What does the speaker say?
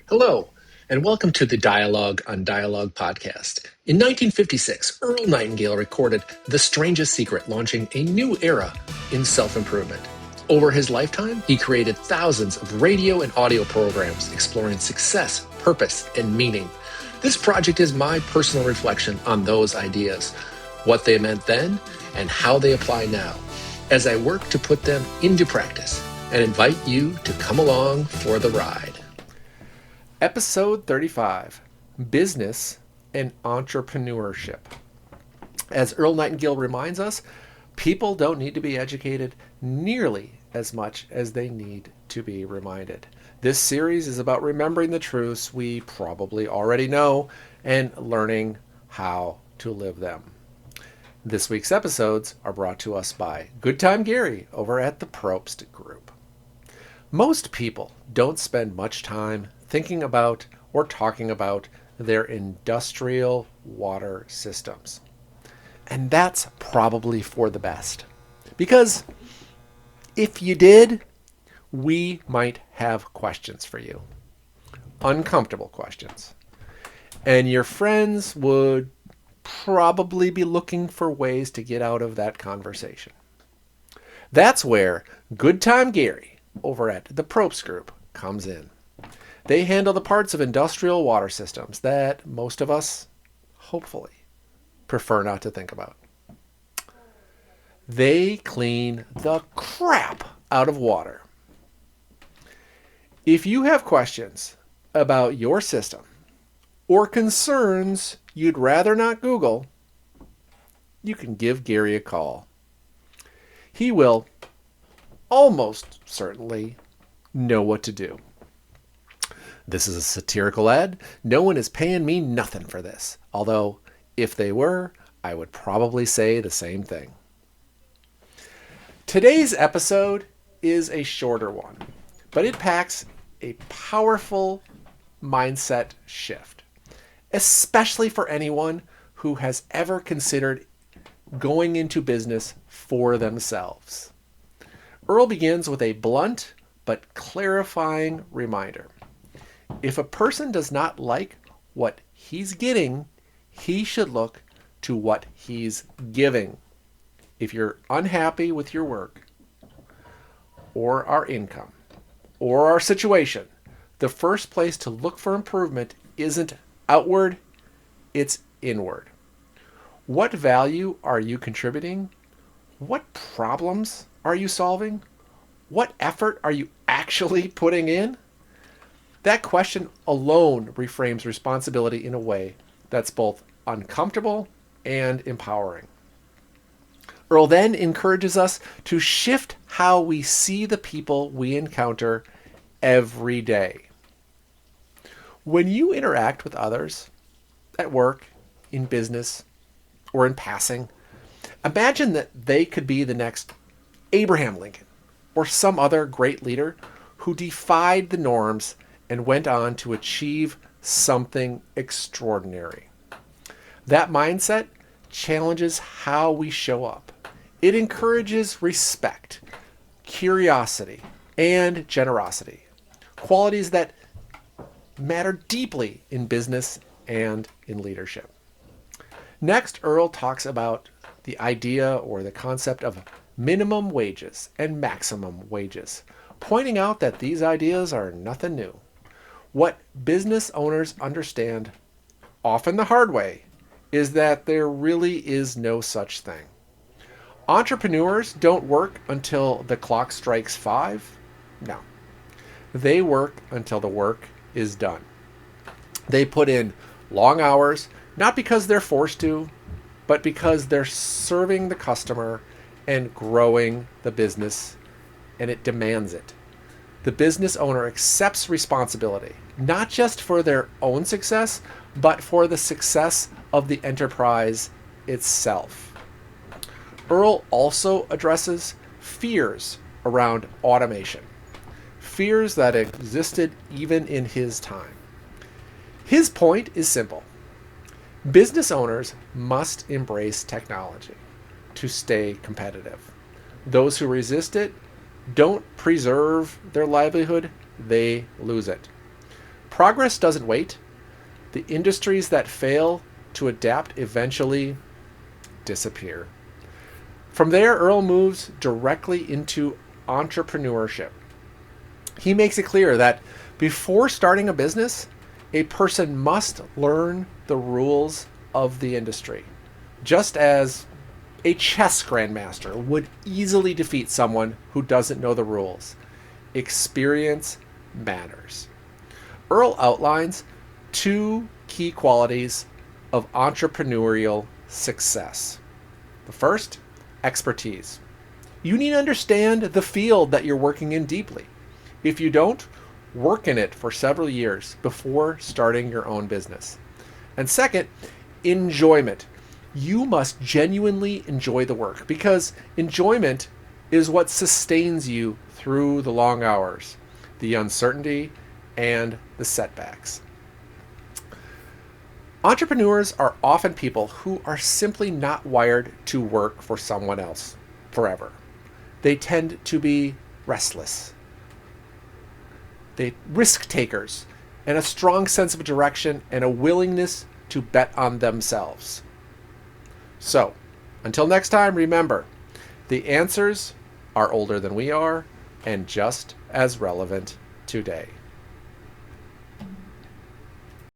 Hello, and welcome to the Dialogue on Dialogue podcast. In 1956, Earl Nightingale recorded The Strangest Secret, launching a new era in self-improvement. Over his lifetime, he created thousands of radio and audio programs exploring success, purpose, and meaning. This project is my personal reflection on those ideas, what they meant then, and how they apply now, as I work to put them into practice and invite you to come along for the ride. Episode 35, Business and Entrepreneurship. As Earl Nightingale reminds us, people don't need to be educated nearly as much as they need to be reminded. This series is about remembering the truths we probably already know and learning how to live them. This week's episodes are brought to us by Good Time Gary over at the Probst Group. Most people don't spend much time thinking about or talking about their industrial water systems. And that's probably for the best. Because if you did, we might have questions for you. Uncomfortable questions. And your friends would probably be looking for ways to get out of that conversation. That's where Good Time Gary over at the Probst Group comes in. They handle the parts of industrial water systems that most of us, hopefully, prefer not to think about. They clean the crap out of water. If you have questions about your system or concerns you'd rather not Google, you can give Gary a call. He will almost certainly know what to do. This is a satirical ad. No one is paying me nothing for this. Although, if they were, I would probably say the same thing. Today's episode is a shorter one, but it packs a powerful mindset shift, especially for anyone who has ever considered going into business for themselves. Earl begins with a blunt but clarifying reminder. If a person does not like what he's getting, he should look to what he's giving. If you're unhappy with your work or our income or our situation, the first place to look for improvement isn't outward, it's inward. What value are you contributing? What problems are you solving? What effort are you actually putting in? That question alone reframes responsibility in a way that's both uncomfortable and empowering. Earl then encourages us to shift how we see the people we encounter every day. When you interact with others at work, in business, or in passing, imagine that they could be the next Abraham Lincoln or some other great leader who defied the norms and went on to achieve something extraordinary. That mindset challenges how we show up. It encourages respect, curiosity, and generosity, qualities that matter deeply in business and in leadership. Next, Earl talks about the idea or the concept of minimum wages and maximum wages, pointing out that these ideas are nothing new. What business owners understand, often the hard way, is that there really is no such thing. Entrepreneurs don't work until the clock strikes 5. No. They work until the work is done. They put in long hours, not because they're forced to, but because they're serving the customer and growing the business, and it demands it. The business owner accepts responsibility, not just for their own success, but for the success of the enterprise itself. Earl also addresses fears around automation, fears that existed even in his time. His point is simple. Business owners must embrace technology to stay competitive. Those who resist it don't preserve their livelihood, they lose it. Progress doesn't wait. The industries that fail to adapt eventually disappear. From there, Earl moves directly into entrepreneurship. He makes it clear that before starting a business, a person must learn the rules of the industry, just as a chess grandmaster would easily defeat someone who doesn't know the rules. Experience matters. Earl outlines two key qualities of entrepreneurial success. The first, expertise. You need to understand the field that you're working in deeply. If you don't, work in it for several years before starting your own business. And second, enjoyment. You must genuinely enjoy the work because enjoyment is what sustains you through the long hours, the uncertainty, and the setbacks. Entrepreneurs are often people who are simply not wired to work for someone else forever. They tend to be restless. They risk takers and a strong sense of direction and a willingness to bet on themselves. So, until next time, remember, the answers are older than we are and just as relevant today.